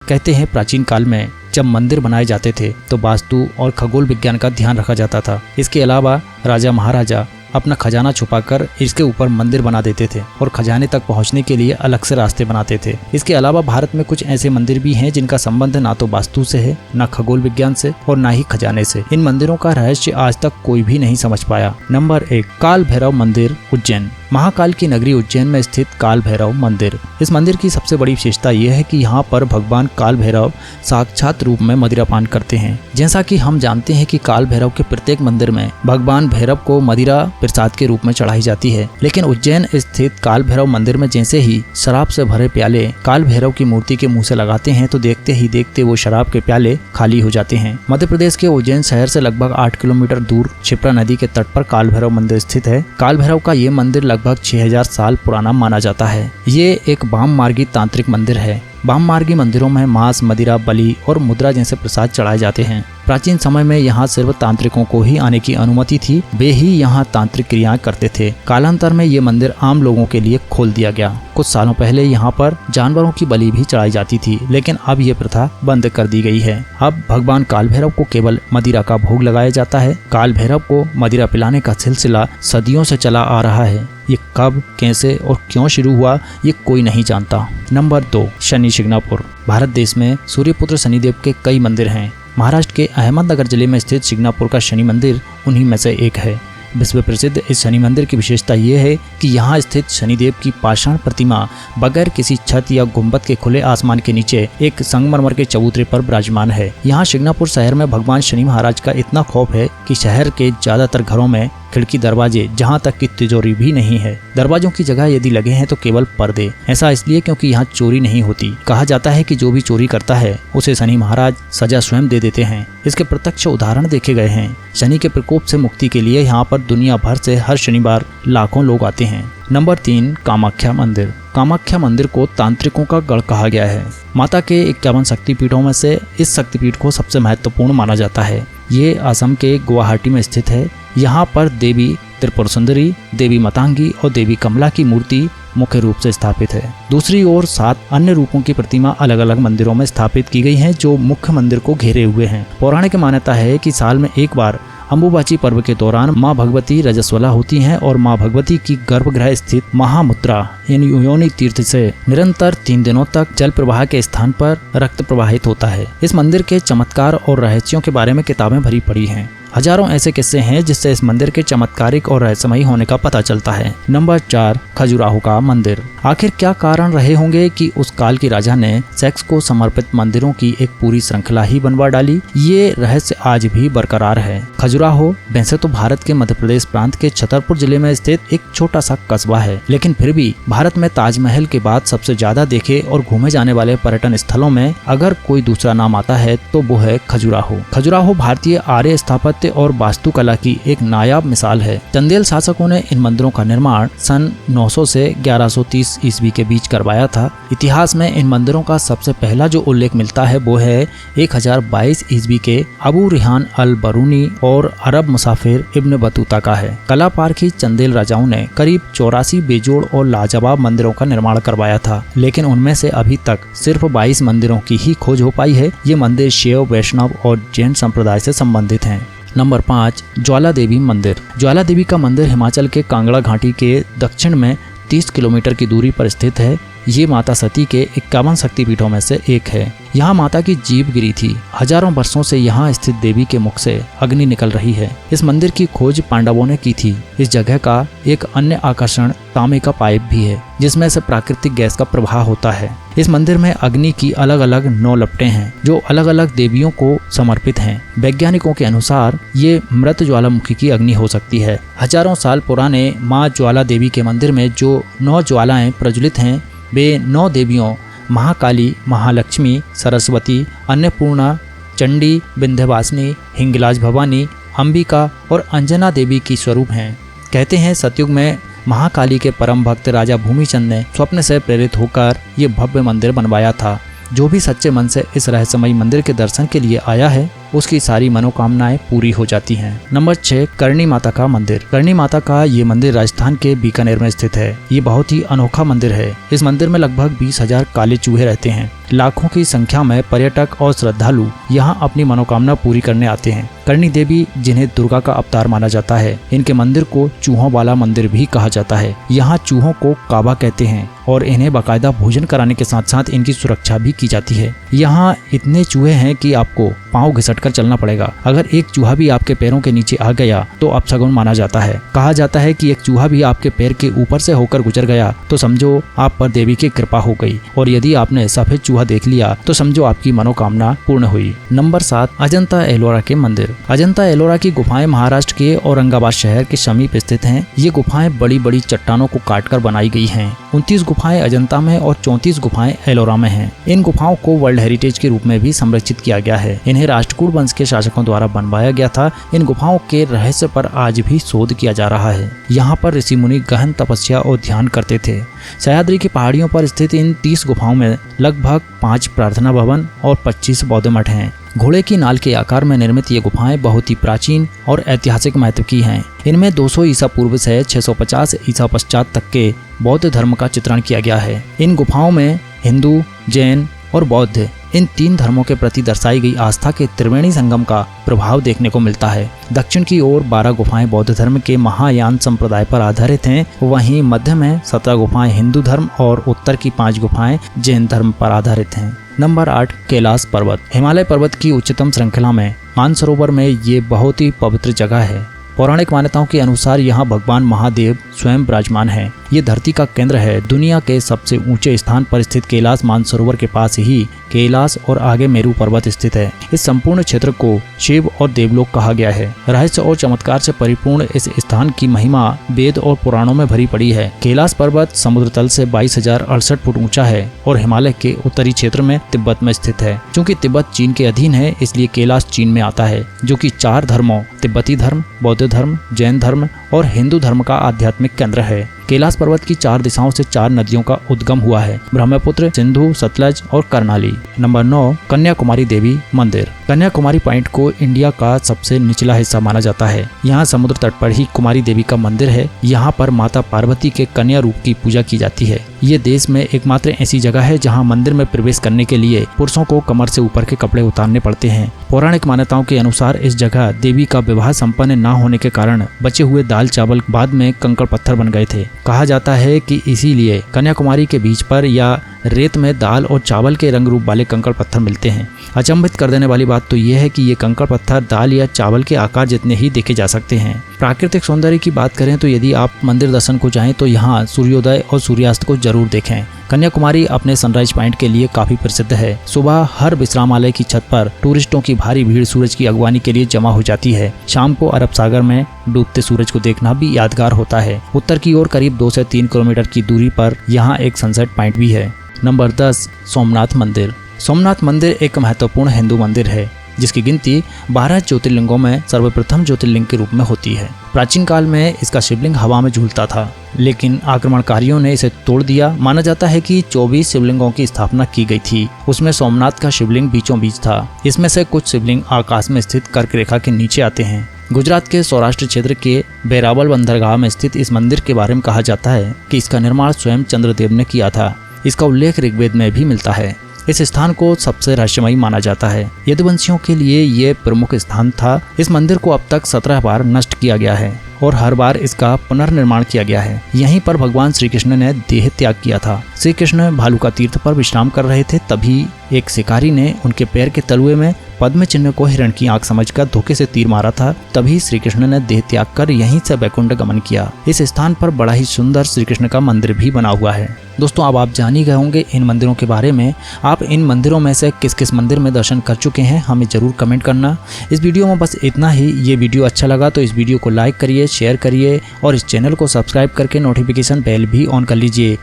कहते हैं प्राचीन काल में जब मंदिर बनाए जाते थे तो वास्तु और खगोल विज्ञान का ध्यान रखा जाता था। इसके अलावा राजा महाराजा अपना खजाना छुपाकर इसके ऊपर मंदिर बना देते थे और खजाने तक पहुंचने के लिए अलग से रास्ते बनाते थे। इसके अलावा भारत में कुछ ऐसे मंदिर भी हैं जिनका संबंध ना तो वास्तु से है, ना खगोल विज्ञान से और ना ही खजाने से। इन मंदिरों का रहस्य आज तक कोई भी नहीं समझ पाया। नंबर 1, काल भैरव मंदिर, उज्जैन। महाकाल की नगरी उज्जैन में स्थित काल भैरव मंदिर। इस मंदिर की सबसे बड़ी विशेषता यह है कि यहाँ पर भगवान काल भैरव साक्षात रूप में मदिरापान करते हैं। जैसा कि हम जानते हैं कि काल भैरव के प्रत्येक मंदिर में भगवान भैरव को मदिरा प्रसाद के रूप में चढ़ाई जाती है, लेकिन उज्जैन स्थित काल भैरव मंदिर में जैसे ही शराब से भरे प्याले काल भैरव की मूर्ति के मुंह से लगाते हैं तो देखते ही देखते वो शराब के प्याले खाली हो जाते हैं। मध्य प्रदेश के उज्जैन शहर से लगभग 8 किलोमीटर दूर क्षिप्रा नदी के तट पर काल भैरव मंदिर स्थित है। काल भैरव का ये मंदिर लगभग 6000 साल पुराना माना जाता है। ये एक वाम मार्गी तांत्रिक मंदिर है। वाम मार्गी मंदिरों में मांस, मदिरा, बलि और मुद्रा जैसे प्रसाद चढ़ाए जाते हैं। प्राचीन समय में यहाँ सिर्फ तांत्रिकों को ही आने की अनुमति थी, वे ही यहाँ तांत्रिक क्रियाएं करते थे। कालांतर में ये मंदिर आम लोगों के लिए खोल दिया गया। कुछ सालों पहले यहाँ पर जानवरों की बलि भी चढ़ाई जाती थी, लेकिन अब ये प्रथा बंद कर दी गई है। अब भगवान काल भैरव को केवल मदिरा का भोग लगाया जाता है। काल भैरव को मदिरा पिलाने का सिलसिला सदियों से चला आ रहा है। ये कब, कैसे और क्यों शुरू हुआ ये कोई नहीं जानता। नंबर 2, शनि शिंगणापुर। भारत देश में सूर्यपुत्र शनिदेव के कई मंदिर हैं। महाराष्ट्र के अहमदनगर जिले में स्थित शिंगणापुर का शनि मंदिर उन्हीं में से एक है। विश्व प्रसिद्ध इस शनि मंदिर की विशेषता ये है कि यहाँ स्थित शनिदेव की पाषाण प्रतिमा बगैर किसी छत या गुंबद के खुले आसमान के नीचे एक संगमरमर के चबूतरे पर विराजमान है। यहाँ शिंगणापुर शहर में भगवान शनि महाराज का इतना खौफ है कि शहर के ज्यादातर घरों में खिड़की, दरवाजे, जहाँ तक की तिजोरी भी नहीं है। दरवाजों की जगह यदि लगे हैं तो केवल पर्दे। ऐसा इसलिए क्योंकि यहाँ चोरी नहीं होती। कहा जाता है कि जो भी चोरी करता है उसे शनि महाराज सजा स्वयं दे देते हैं। इसके प्रत्यक्ष उदाहरण देखे गए हैं। शनि के प्रकोप से मुक्ति के लिए यहाँ पर दुनिया भर से हर शनिवार लाखों लोग आते हैं। नंबर 3, कामाख्या मंदिर। कामाख्या मंदिर को तांत्रिकों का गढ़ कहा गया है। माता के 51 शक्तिपीठों में से इस शक्तिपीठ को सबसे महत्वपूर्ण माना जाता है। ये असम के गुवाहाटी में स्थित है। यहाँ पर देवी त्रिपुर सुंदरी, देवी मातंगी और देवी कमला की मूर्ति मुख्य रूप से स्थापित है। दूसरी ओर 7 अन्य रूपों की प्रतिमा अलग अलग मंदिरों में स्थापित की गई हैं, जो मुख्य मंदिर को घेरे हुए हैं। पौराणिक मान्यता है कि साल में एक बार अम्बुबाची पर्व के दौरान माँ भगवती रजस्वला होती हैं और माँ भगवती की गर्भगृह स्थित महामुद्रा यानी योनि तीर्थ से निरंतर 3 दिनों तक जल प्रवाह के स्थान पर रक्त प्रवाहित होता है। इस मंदिर के चमत्कार और रहस्यों के बारे में किताबें भरी पड़ी हैं। हजारों ऐसे किस्से हैं जिससे इस मंदिर के चमत्कारिक और रहस्यमयी होने का पता चलता है। नंबर 4, खजुराहो का मंदिर। आखिर क्या कारण रहे होंगे कि उस काल के राजा ने सेक्स को समर्पित मंदिरों की एक पूरी श्रृंखला ही बनवा डाली? ये रहस्य आज भी बरकरार है। खजुराहो वैसे तो भारत के मध्य प्रदेश प्रांत के छतरपुर जिले में स्थित एक छोटा सा कस्बा है, लेकिन फिर भी भारत में ताजमहल के बाद सबसे ज्यादा देखे और घूमे जाने वाले पर्यटन स्थलों में अगर कोई दूसरा नाम आता है तो वो है खजुराहो। खजुराहो भारतीय आर्य स्थापत्य और वास्तुकला की एक नायाब मिसाल है। चंदेल शासकों ने इन मंदिरों का निर्माण सन 900 से 1130 ईस्वी के बीच करवाया था। इतिहास में इन मंदिरों का सबसे पहला जो उल्लेख मिलता है वो है 1022 ईस्वी के अबू रिहान अल बरूनी और अरब मुसाफिर इब्न बतूता का है। कला पारखी चंदेल राजाओं ने करीब 84 बेजोड़ और लाजवाब मंदिरों का निर्माण करवाया था, लेकिन उनमें से अभी तक सिर्फ 22 मंदिरों की ही खोज हो पाई है। ये मंदिर शैव, वैष्णव और जैन संप्रदाय से संबंधित हैं। नंबर 5, ज्वाला देवी मंदिर। ज्वाला देवी का मंदिर हिमाचल के कांगड़ा घाटी के दक्षिण में 30 किलोमीटर की दूरी पर स्थित है। ये माता सती के 51 शक्तिपीठों में से एक है। यहाँ माता की जीभ गिरी थी। हजारों वर्षों से यहाँ स्थित देवी के मुख से अग्नि निकल रही है। इस मंदिर की खोज पांडवों ने की थी। इस जगह का एक अन्य आकर्षण तांबे का पाइप भी है, जिसमें से प्राकृतिक गैस का प्रवाह होता है। इस मंदिर में अग्नि की अलग अलग 9 लपटें हैं, जो अलग अलग देवियों को समर्पित हैं। वैज्ञानिकों के अनुसार ये मृत ज्वालामुखी की अग्नि हो सकती है। हजारों साल पुराने माँ ज्वाला देवी के मंदिर में जो 9 ज्वालाएं प्रज्वलित हैं, वे 9 देवियों महाकाली, महालक्ष्मी, सरस्वती, अन्नपूर्णा, चंडी, विंध्यवासिनी, हिंगलाज भवानी, अंबिका और अंजना देवी की स्वरूप हैं। कहते हैं सतयुग में महाकाली के परम भक्त राजा भूमिचंद ने स्वप्न से प्रेरित होकर ये भव्य मंदिर बनवाया था। जो भी सच्चे मन से इस रहस्यमयी मंदिर के दर्शन के लिए आया है उसकी सारी मनोकामनाएं पूरी हो जाती हैं। नंबर 6, करणी माता का मंदिर। करणी माता का ये मंदिर राजस्थान के बीकानेर में स्थित है। ये बहुत ही अनोखा मंदिर है। इस मंदिर में लगभग 20,000 काले चूहे रहते हैं। लाखों की संख्या में पर्यटक और श्रद्धालु यहाँ अपनी मनोकामना पूरी करने आते हैं। करणी देवी, जिन्हें दुर्गा का अवतार माना जाता है, इनके मंदिर को चूहों वाला मंदिर भी कहा जाता है। यहाँ चूहों को काबा कहते हैं और इन्हें बाकायदा भोजन कराने के साथ साथ इनकी सुरक्षा भी की जाती है। यहाँ इतने चूहे हैं कि आपको पाँव घिसटकर चलना पड़ेगा। अगर एक चूहा भी आपके पैरों के नीचे आ गया तो अपशगुन माना जाता है। कहा जाता है कि एक चूहा भी आपके पैर के ऊपर से होकर गुजर गया तो समझो आप पर देवी की कृपा हो गई, और यदि आपने सफेद चूहा देख लिया तो समझो आपकी मनोकामना पूर्ण हुई। नंबर 7, अजंता एलोरा के मंदिर। अजंता एलोरा की गुफाएं महाराष्ट्र के औरंगाबाद शहर के समीप स्थित हैं। ये गुफाएं बड़ी बड़ी चट्टानों को काटकर बनाई गई हैं। 29 गुफाएं अजंता में और 34 गुफाएं एलोरा में हैं। इन गुफाओं को वर्ल्ड हेरिटेज के रूप में भी संरक्षित किया गया है। इन्हें राष्ट्रकूट वंश के शासकों द्वारा बनवाया गया था। इन गुफाओं के रहस्य पर आज भी शोध किया जा रहा है। यहाँ पर ऋषि मुनि गहन तपस्या और ध्यान करते थे। सह्याद्री की पहाड़ियों पर स्थित इन 30 गुफाओं में लगभग 5 प्रार्थना भवन और 25 बौद्ध मठ हैं। घोड़े की नाल के आकार में निर्मित ये गुफाएं बहुत ही प्राचीन और ऐतिहासिक महत्व की हैं। इनमें 200 ईसा पूर्व से 650 ईसा पश्चात तक के बौद्ध धर्म का चित्रण किया गया है। इन गुफाओं में हिंदू, जैन और बौद्ध, इन 3 धर्मों के प्रति दर्शाई गई आस्था के त्रिवेणी संगम का प्रभाव देखने को मिलता है। दक्षिण की ओर 12 गुफाएं बौद्ध धर्म के महायान संप्रदाय पर आधारित हैं। वहीं मध्य में 17 गुफाएं हिंदू धर्म और उत्तर की 5 गुफाएं जैन धर्म पर आधारित हैं। नंबर 8, कैलाश पर्वत। हिमालय पर्वत की उच्चतम श्रृंखला में मानसरोवर में ये बहुत ही पवित्र जगह है। पौराणिक मान्यताओं के अनुसार यहाँ भगवान महादेव स्वयं विराजमान है। ये धरती का केंद्र है। दुनिया के सबसे ऊंचे स्थान पर स्थित कैलाश मानसरोवर के पास ही कैलाश और आगे मेरू पर्वत स्थित है। इस संपूर्ण क्षेत्र को शिव और देवलोक कहा गया है। रहस्य और चमत्कार से परिपूर्ण इस स्थान की महिमा वेद और पुराणों में भरी पड़ी है। कैलाश पर्वत समुद्र तल से 22,068 फुट ऊंचा है और हिमालय के उत्तरी क्षेत्र में तिब्बत में स्थित है। चूंकि तिब्बत चीन के अधीन है, इसलिए कैलाश चीन में आता है, जो कि 4 धर्मों तिब्बती धर्म, बौद्ध धर्म, जैन धर्म और हिंदू धर्म का आध्यात्मिक केंद्र है। कैलाश पर्वत की 4 दिशाओं से 4 नदियों का उद्गम हुआ है, ब्रह्मपुत्र, सिंधु, सतलज और कर्णाली। नंबर 9, कन्याकुमारी देवी मंदिर। कन्याकुमारी पॉइंट को इंडिया का सबसे निचला हिस्सा माना जाता है। यहाँ समुद्र तट पर ही कुमारी देवी का मंदिर है। यहाँ पर माता पार्वती के कन्या रूप की पूजा की जाती है। ये देश में एकमात्र ऐसी जगह है जहाँ मंदिर में प्रवेश करने के लिए पुरुषों को कमर से ऊपर के कपड़े उतारने पड़ते हैं। पौराणिक मान्यताओं के अनुसार इस जगह देवी का विवाह संपन्न न होने के कारण बचे हुए दाल चावल बाद में कंकड़ पत्थर बन गए थे। कहा जाता है कि इसीलिए कन्याकुमारी के बीच पर या रेत में दाल और चावल के रंग रूप वाले कंकड़ पत्थर मिलते हैं। अचंभित कर देने वाली बात तो यह है कि ये कंकड़ पत्थर दाल या चावल के आकार जितने ही देखे जा सकते हैं। प्राकृतिक सौंदर्य की बात करें तो यदि आप मंदिर दर्शन को जाएं तो यहाँ सूर्योदय और सूर्यास्त को जरूर देखें। कन्याकुमारी अपने सनराइज पॉइंट के लिए काफी प्रसिद्ध है। सुबह हर विश्रामालय की छत पर टूरिस्टों की भारी भीड़ सूरज की अगवानी के लिए जमा हो जाती है। शाम को अरब सागर में डूबते सूरज को देखना भी यादगार होता है। उत्तर की ओर करीब 2 से 3 किलोमीटर की दूरी पर यहाँ एक सनसेट पॉइंट भी है। नंबर 10, सोमनाथ मंदिर। सोमनाथ मंदिर एक महत्वपूर्ण हिंदू मंदिर है जिसकी गिनती 12 ज्योतिर्लिंगों में सर्वप्रथम ज्योतिर्लिंग के रूप में होती है। प्राचीन काल में इसका शिवलिंग हवा में झूलता था, लेकिन आक्रमणकारियों ने इसे तोड़ दिया। माना जाता है कि 24 शिवलिंगों की स्थापना की गई थी। उसमें सोमनाथ का शिवलिंग बीचों बीच था। इसमें से कुछ शिवलिंग आकाश में स्थित कर्क रेखा के नीचे आते हैं। गुजरात के सौराष्ट्र क्षेत्र के बेरावल बंदरगाह में स्थित इस मंदिर के बारे में कहा जाता है कि इसका निर्माण स्वयं चंद्रदेव ने किया था। इसका उल्लेख ऋग्वेद में भी मिलता है। इस स्थान को सबसे रहस्यमयी माना जाता है। यदुवंशियों के लिए ये प्रमुख स्थान था। इस मंदिर को अब तक 17 बार नष्ट किया गया है और हर बार इसका पुनर्निर्माण किया गया है। यहीं पर भगवान श्री कृष्ण ने देह त्याग किया था। श्री कृष्ण भालुका तीर्थ पर विश्राम कर रहे थे, तभी एक शिकारी ने उनके पैर के तलुए में पद्म चिन्ह को हिरण की आंख समझकर धोखे से तीर मारा था। तभी श्री कृष्ण ने देह त्याग कर यहीं से वैकुंठ गमन किया। इस स्थान पर बड़ा ही सुंदर श्री कृष्ण का मंदिर भी बना हुआ है। दोस्तों, अब आप जान ही गए होंगे इन मंदिरों के बारे में। आप इन मंदिरों में से किस किस मंदिर में दर्शन कर चुके हैं, हमें जरूर कमेंट करना। इस वीडियो में बस इतना ही। ये वीडियो अच्छा लगा तो इस वीडियो को लाइक करिए, शेयर करिए और इस चैनल को सब्सक्राइब करके नोटिफिकेशन बेल भी ऑन कर लीजिए।